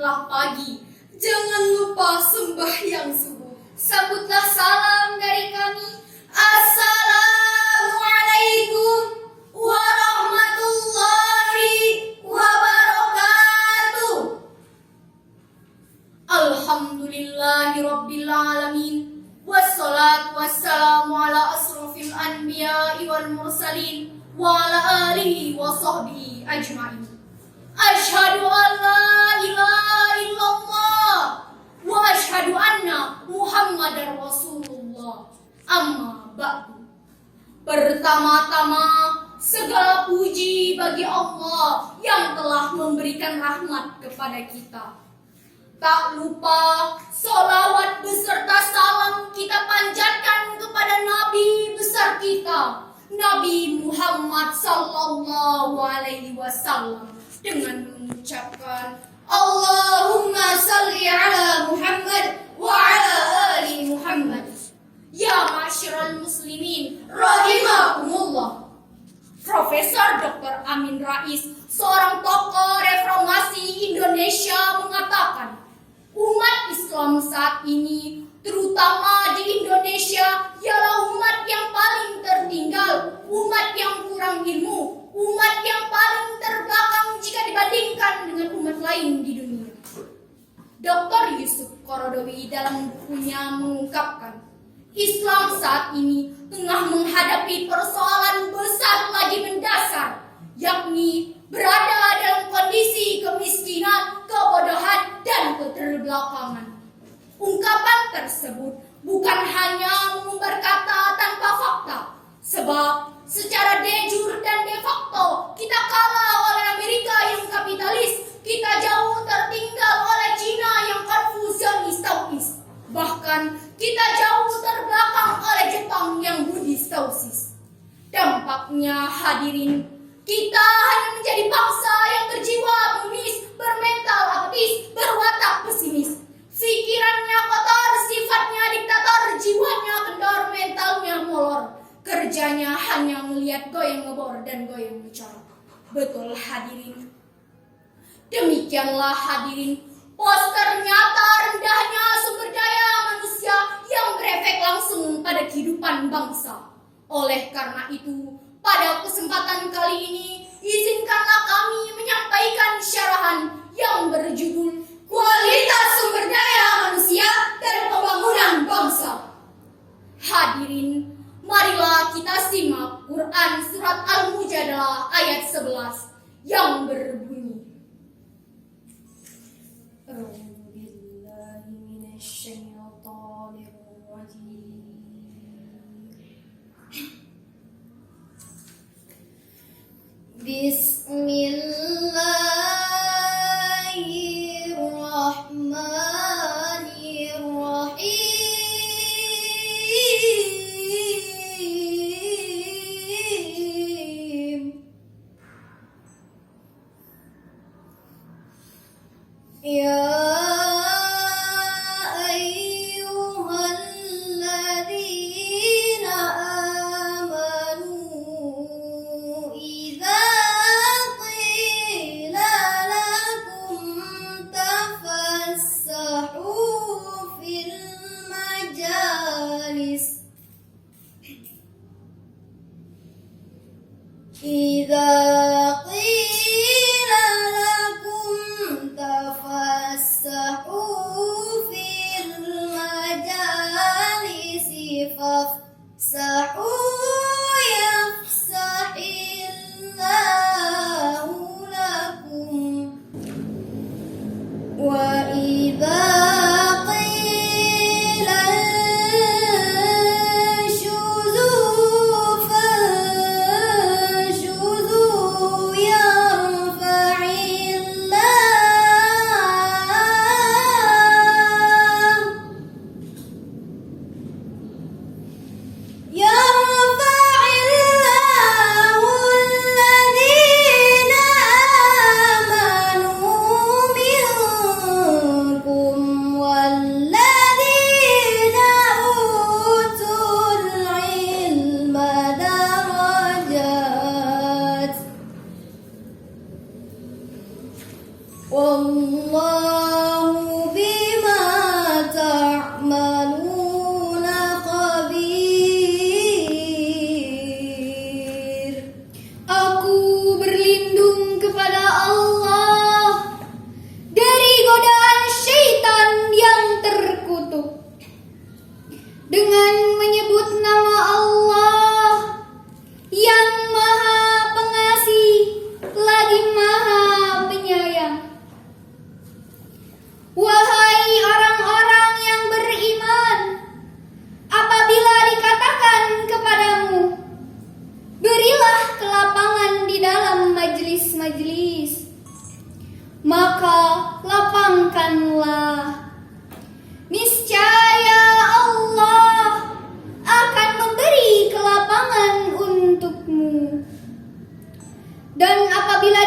telah pagi. Jangan lupa sembahyang subuh. Sambutlah salam dari kami. Assalamualaikum warahmatullahi wabarakatuh. Alhamdulillahirabbil alamin. Wassalatu wassalamu ala asrofil anbiya'i wal mursalin wa ala alihi wa sahbihi ajma'in. Asyhadu an la ilaha illallah wa asyhadu anna Muhammadar Rasulullah. Amma ba'du. Pertama-tama segala puji bagi Allah yang telah memberikan rahmat kepada kita. Tak lupa sholawat beserta salam kita panjatkan kepada Nabi besar kita, Nabi Muhammad sallallahu alaihi wasallam, dengan mengucapkan Allahumma salli ala Muhammad wa ala ali Muhammad. Ya ma'asyiral muslimin rahimakumullah. Profesor Dr. Amin Rais, seorang tokoh reformasi Indonesia, mengatakan umat Islam saat ini, terutama di Indonesia, ialah umat yang paling tertinggal, umat yang kurang ilmu, umat yang paling terbelakang jika dibandingkan dengan umat lain di dunia. Dr. Yusuf Qaradawi dalam bukunya mengungkapkan, Islam saat ini tengah menghadapi persoalan besar lagi mendasar, yakni berada dalam kondisi kemiskinan, kebodohan, dan keterbelakangan. Ungkapan tersebut bukan hanya mengumbar kata tanpa fakta, sebab secara de jure dan de facto kita kalah oleh Amerika yang kapitalis, kita jauh tertinggal oleh Cina yang Confucianis, bahkan kita jauh terbelakang oleh Jepang yang Buddhist. Dampaknya hadirin, kita hanya menjadi bangsa yang berjiwa egois, bermental apatis, berwatak pesimis. Pikirannya kotor, sifatnya diktator, jiwanya kendor, mentalnya molor. Kerjanya hanya melihat goyang ngebor dan goyang ngecorok. Betul hadirin. Demikianlah hadirin, poster nyata rendahnya sumber daya manusia yang berefek langsung pada kehidupan bangsa. Oleh karena itu, pada kesempatan kali ini, izinkanlah kami menyampaikan syarahan yang berjudul Kualitas Sumber Daya Manusia dan Pembangunan Bangsa. Hadirin, marilah kita simak Quran Surat Al-Mujadalah ayat 11 yang berbunyi, Bismillahirrahmanirrahim. Ya ayyuhalladzina amanu idza qila lakum tafassahu fil majalis idza qila lakum tafassahu fil majalisi fafsahu yafsahillahu lakum wa idza qila anshuzu fanshuzu yarfa'illahu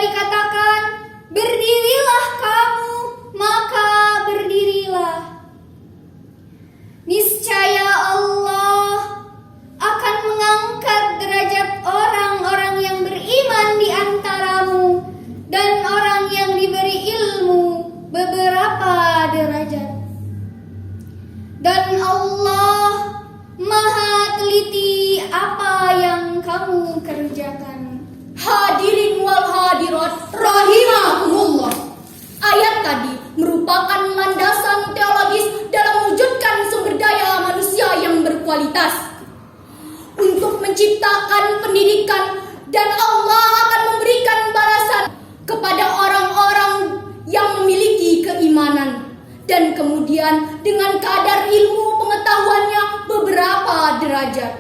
dikatakan, berdirilah kamu, maka berdirilah. Niscaya Allah akan mengangkat derajat orang-orang yang beriman di antaramu dan orang yang diberi ilmu beberapa derajat. Dan Allah Maha teliti apa yang kamu kerjakan. Hadirin wal hadirat rahimakumullah. Ayat tadi merupakan landasan teologis dalam mewujudkan sumber daya manusia yang berkualitas untuk menciptakan pendidikan, dan Allah akan memberikan balasan kepada orang-orang yang memiliki keimanan dan kemudian dengan kadar ilmu pengetahuannya beberapa derajat.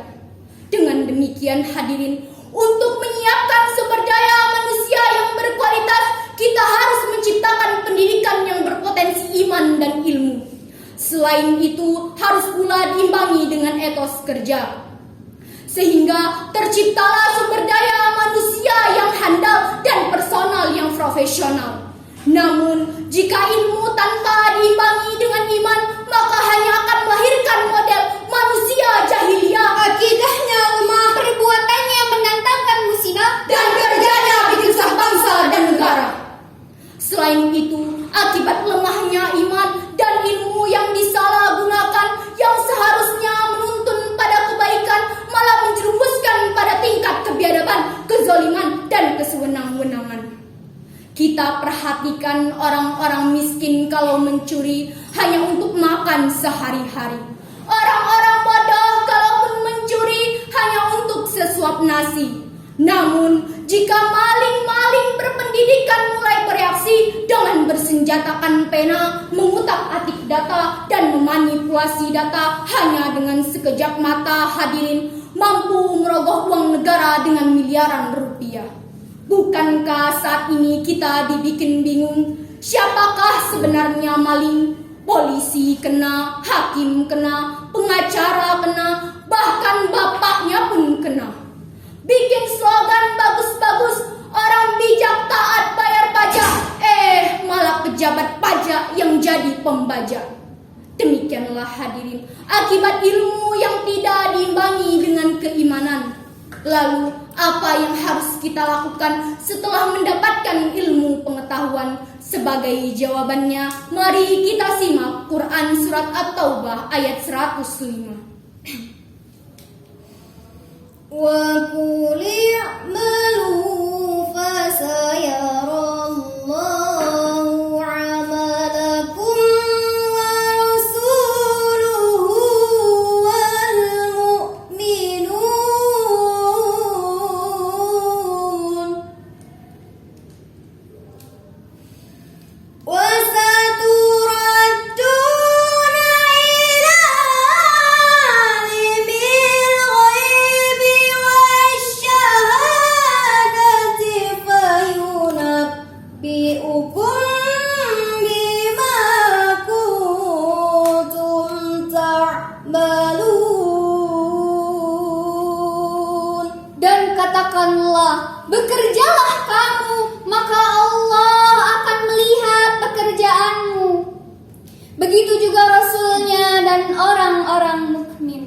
Dengan demikian hadirin, untuk menyiapkan sumber daya manusia yang berkualitas, kita harus menciptakan pendidikan yang berpotensi iman dan ilmu. Selain itu, harus pula diimbangi dengan etos kerja, sehingga terciptalah sumber daya manusia yang handal dan personal yang profesional. Namun, jika ilmu tanpa diimbangi dengan iman, maka hanya akan melahirkan model manusia jahiliyah. Akidahnya lemah, perbuatannya menantangkan musibah, Dan kerjanya bikin sah bangsa dan negara. Selain itu, akibat lemahnya iman dan ilmu yang disalahgunakan, yang seharusnya menuntun pada kebaikan, malah menjerumuskan pada tingkat kebiadaban, kezaliman, dan kesewenang-wenangan. Kita perhatikan orang-orang miskin kalau mencuri hanya untuk makan sehari-hari. Orang-orang bodoh kalaupun mencuri hanya untuk sesuap nasi. Namun, jika maling-maling berpendidikan mulai bereaksi dengan bersenjatakan pena, mengutak-atik data, dan memanipulasi data hanya dengan sekejap mata hadirin, mampu merogoh uang negara dengan miliaran rupiah. Bukankah saat ini kita dibikin bingung, siapakah sebenarnya maling? Polisi kena, hakim kena, pengacara kena, bahkan bapaknya pun kena. Bikin slogan bagus-bagus, orang bijak taat bayar pajak, malah pejabat pajak yang jadi pembajak. Demikianlah hadirin, akibat ilmu yang tidak diimbangi dengan keimanan. Lalu, apa yang harus kita lakukan setelah mendapatkan ilmu pengetahuan? Sebagai jawabannya, mari kita simak Quran Surat At-Taubah ayat 105. Wa qul i'malu fasayarallahu 'amalakum wa rasuluhu wal mu'minun wa saturadduna ila alimil ghaibi wasyahadati fayunabbi'ukum bima kuntum ta'malun. Dan katakanlah, bekerjalah kamu, maka Allah akan melihat pekerjaanmu. Begitu juga Rasulnya dan orang-orang mukmin.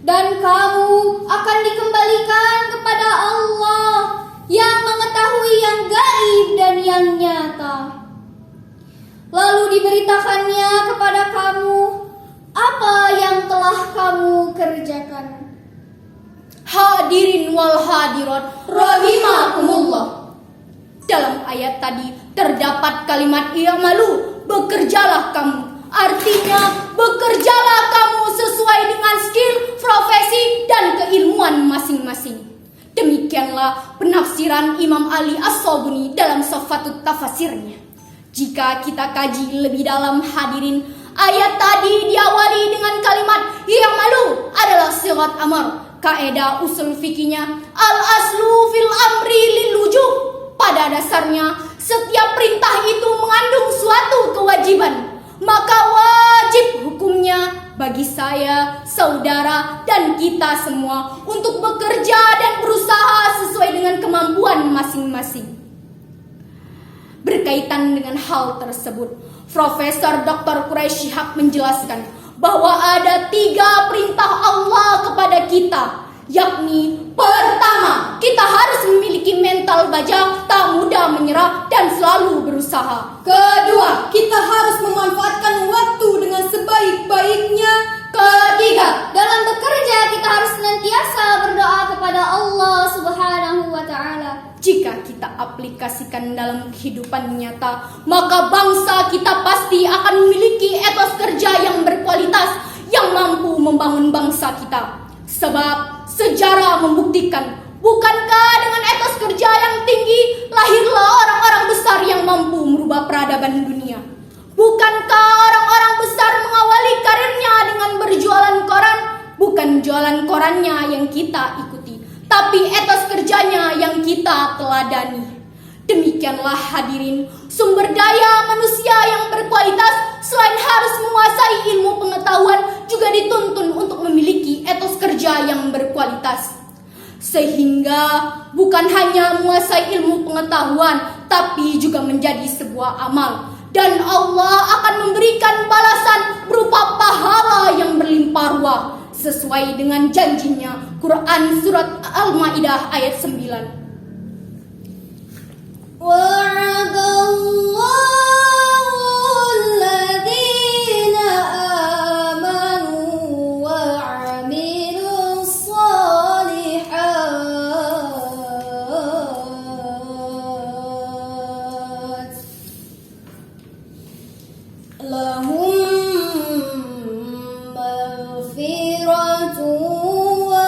Dan kamu akan dikembalikan kepada Allah yang mengetahui yang gaib dan yang nyata. Lalu diberitakannya kepada kamu apa yang telah kamu kerjakan. Hadirin wal hadirat rahimakumullah. Dalam ayat tadi terdapat kalimat i'malu, bekerjalah kamu. Artinya, bekerjalah kamu sesuai dengan skill, profesi, dan keilmuan masing-masing. Demikianlah penafsiran Imam Ali As-Sabuni dalam Safatut Tafasirnya. Jika kita kaji lebih dalam hadirin, ayat tadi diawali dengan kalimat i'malu adalah sigat amar. Kaedah usul fikihnya al-aslu fil amri lil wujub. Pada dasarnya, setiap perintah itu mengandung suatu kewajiban. Maka wajib hukumnya bagi saya, saudara, dan kita semua untuk bekerja dan berusaha sesuai dengan kemampuan masing-masing. Berkaitan dengan hal tersebut, Profesor Dr. Quraisy Shihab menjelaskan bahwa ada 3 perintah Allah kepada kita, yakni pertama, kita harus memiliki mental baja, tak mudah menyerah dan selalu berusaha. Kedua, kita harus memanfaatkan waktu dengan sebaik-baiknya. Ketiga, Dalam bekerja kita harus senantiasa berdoa kepada Allah Subhanahu wa taala. jika kita aplikasikan dalam kehidupan nyata, maka bangsa kita pasti akan memiliki etos kerja yang berkualitas yang mampu membangun bangsa kita. Sebab sejarah membuktikan, bukankah dengan etos kerja yang tinggi lahirlah orang-orang besar yang mampu merubah peradaban dunia? Bukankah orang-orang besar mengawali karirnya dengan berjualan koran? Bukan jualan korannya yang kita ikuti, tapi etos kerjanya yang kita teladani. Demikianlah hadirin, sumber daya manusia yang berkualitas selain harus menguasai ilmu pengetahuan juga dituntun untuk memiliki etos kerja yang berkualitas. Sehingga bukan hanya menguasai ilmu pengetahuan, tapi juga menjadi sebuah amal. Dan Allah akan memberikan balasan berupa pahala yang berlimpah ruah sesuai dengan janjinya. Quran Surat Al-Ma'idah ayat 9. Wa'adallahu alladhina amanu wa'amilus salihat lahum maghfiratun wa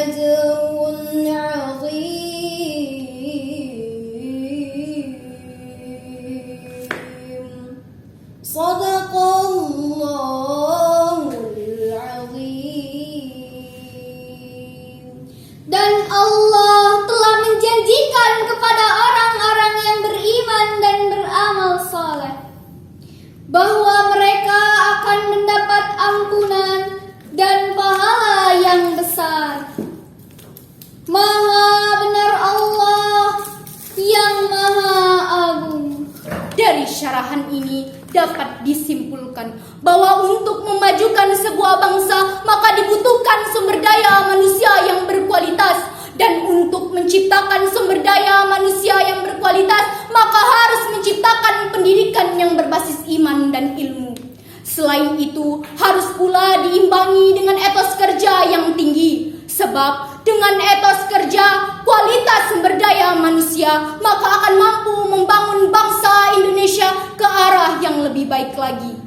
ajrun 'azim. Shadaqallahul 'azim. Dan Allah telah menjanjikan kepada orang-orang yang beriman dan beramal saleh bahwa mereka akan mendapat ampunan dan pahala yang besar. Maha benar Allah yang maha agung. Dari syarahan ini dapat disimpulkan bahwa untuk memajukan sebuah bangsa maka dibutuhkan sumber daya manusia yang berkualitas, dan untuk menciptakan sumber daya manusia yang berkualitas maka harus menciptakan pendidikan yang berbasis iman dan ilmu. Selain itu harus pula diimbangi dengan etos kerja yang tinggi, sebab dengan etos kerja, kualitas sumber daya manusia, maka akan mampu membangun bangsa Indonesia ke arah yang lebih baik lagi.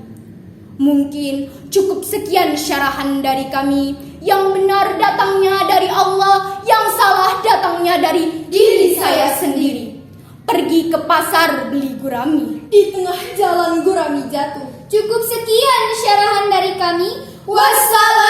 Mungkin cukup sekian syarahan dari kami. Yang benar datangnya dari Allah, yang salah datangnya dari diri saya sendiri. Pergi ke pasar beli gurami, Di tengah jalan gurami jatuh. Cukup sekian syarahan dari kami. Wassalam.